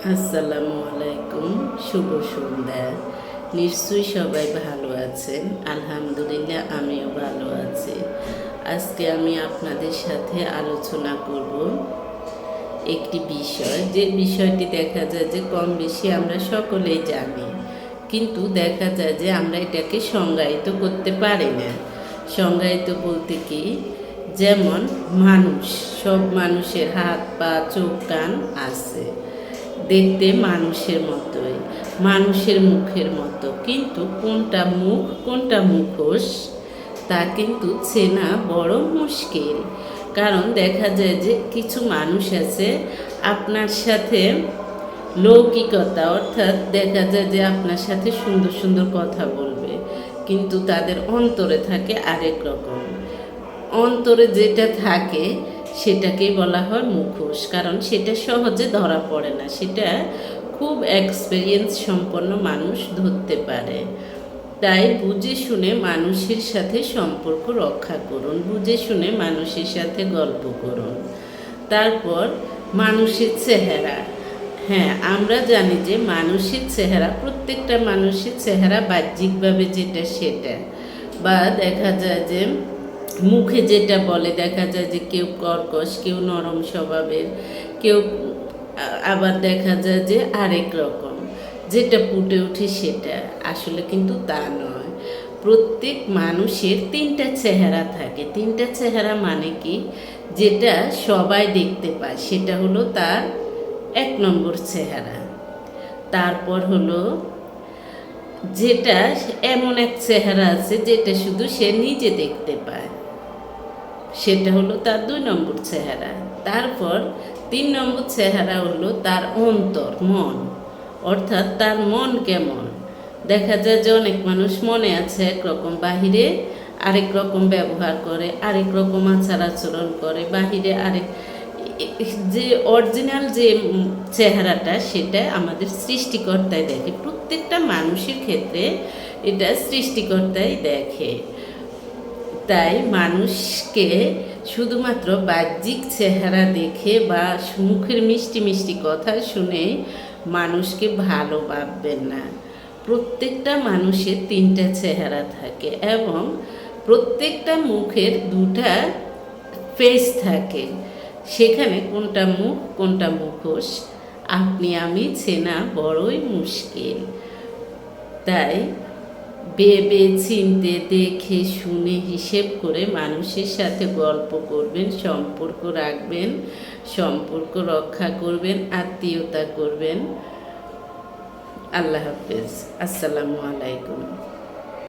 আসসালামু আলাইকুম, শুভ সন্ধ্যা। নিশ্চয়ই সবাই ভালো আছেন। আলহামদুলিল্লাহ, আমিও ভালো আছি। আজকে আমি আপনাদের সাথে আলোচনা করব একটি বিষয়, যে বিষয়টি দেখা যায় যে কম বেশি আমরা সকলেই জানি, কিন্তু দেখা যায় যে আমরা এটাকে সংজ্ঞায়িত করতে পারি না। সংজ্ঞায়িত বলতে কি, যেমন মানুষ, সব মানুষের হাত পা চোখ কান আছে, দেখতে মানুষের মতোই, মানুষের মুখের মতো, কিন্তু কোনটা মুখ কোনটা মুখোশ তা কিন্তু চেনা বড় মুশকিল। কারণ দেখা যায় যে কিছু মানুষ আছে আপনার সাথে লৌকিকতা, অর্থাৎ দেখা যায় যে আপনার সাথে সুন্দর সুন্দর কথা বলবে, কিন্তু তাদের অন্তরে থাকে আরেক রকম। অন্তরে যেটা থাকে সেটাকেই বলা হয় মুখোশ, কারণ সেটা সহজে ধরা পড়ে না, সেটা খুব এক্সপেরিয়েন্স সম্পন্ন মানুষ ধরতে পারে। তাই বুঝে শুনে মানুষের সাথে সম্পর্ক রক্ষা করুন, বুঝে শুনে মানুষের সাথে গল্প করুন। তারপর মানুষের চেহারা। হ্যাঁ, আমরা জানি যে মানুষের চেহারা, প্রত্যেকটা মানুষের চেহারা বাহ্যিকভাবে যেটা সেটা, বা দেখা যায় যে মুখে যেটা বলে, দেখা যায় যে কেউ কর্কশ, কেউ নরম স্বভাবের, কেউ আবার দেখা যায় যে আরেক রকম, যেটা ফুটে ওঠে সেটা আসলে কিন্তু তা নয়। প্রত্যেক মানুষের তিনটা চেহারা থাকে। তিনটা চেহারা মানে কি, যেটা সবাই দেখতে পায়, সেটা হলো তার 1 নম্বর চেহারা। তারপর হলো যেটা এমন এক চেহারা আছে যেটা শুধু সে নিজে দেখতে পায়, সেটা হলো তার 2 নম্বর চেহারা। তারপর 3 নম্বর চেহারা হলো তার অন্তর, মন, অর্থাৎ তার মন কেমন। দেখা যায় যে অনেক মানুষ মনে আছে একরকম, বাহিরে আরেক রকম ব্যবহার করে, আরেক রকম আচার আচরণ করে, বাহিরে আরেক, যে অরিজিনাল যে চেহারাটা সেটা আমাদের সৃষ্টিকর্তাই দেখে। প্রত্যেকটা মানুষের ক্ষেত্রে এটা সৃষ্টিকর্তাই দেখে। তাই মানুষকে শুধুমাত্র বাহ্যিক চেহারা দেখে বা মুখের মিষ্টি মিষ্টি কথা শুনে মানুষকে ভালো ভাববেন না। প্রত্যেকটা মানুষের 3টা চেহারা থাকে এবং প্রত্যেকটা মুখের 2টা ফেস থাকে। সেখানে কোনটা মুখ কোনটা মুখোশ আপনি আমি চেনা বড়ই মুশকিল। তাই ভেবে চিনতে, দেখে শুনে, হিসেব করে মানুষের সাথে গল্প করবেন, সম্পর্ক রাখবেন, সম্পর্ক রক্ষা করবেন, আত্মীয়তা করবেন। আল্লাহ হাফেজ। আসসালামু আলাইকুম।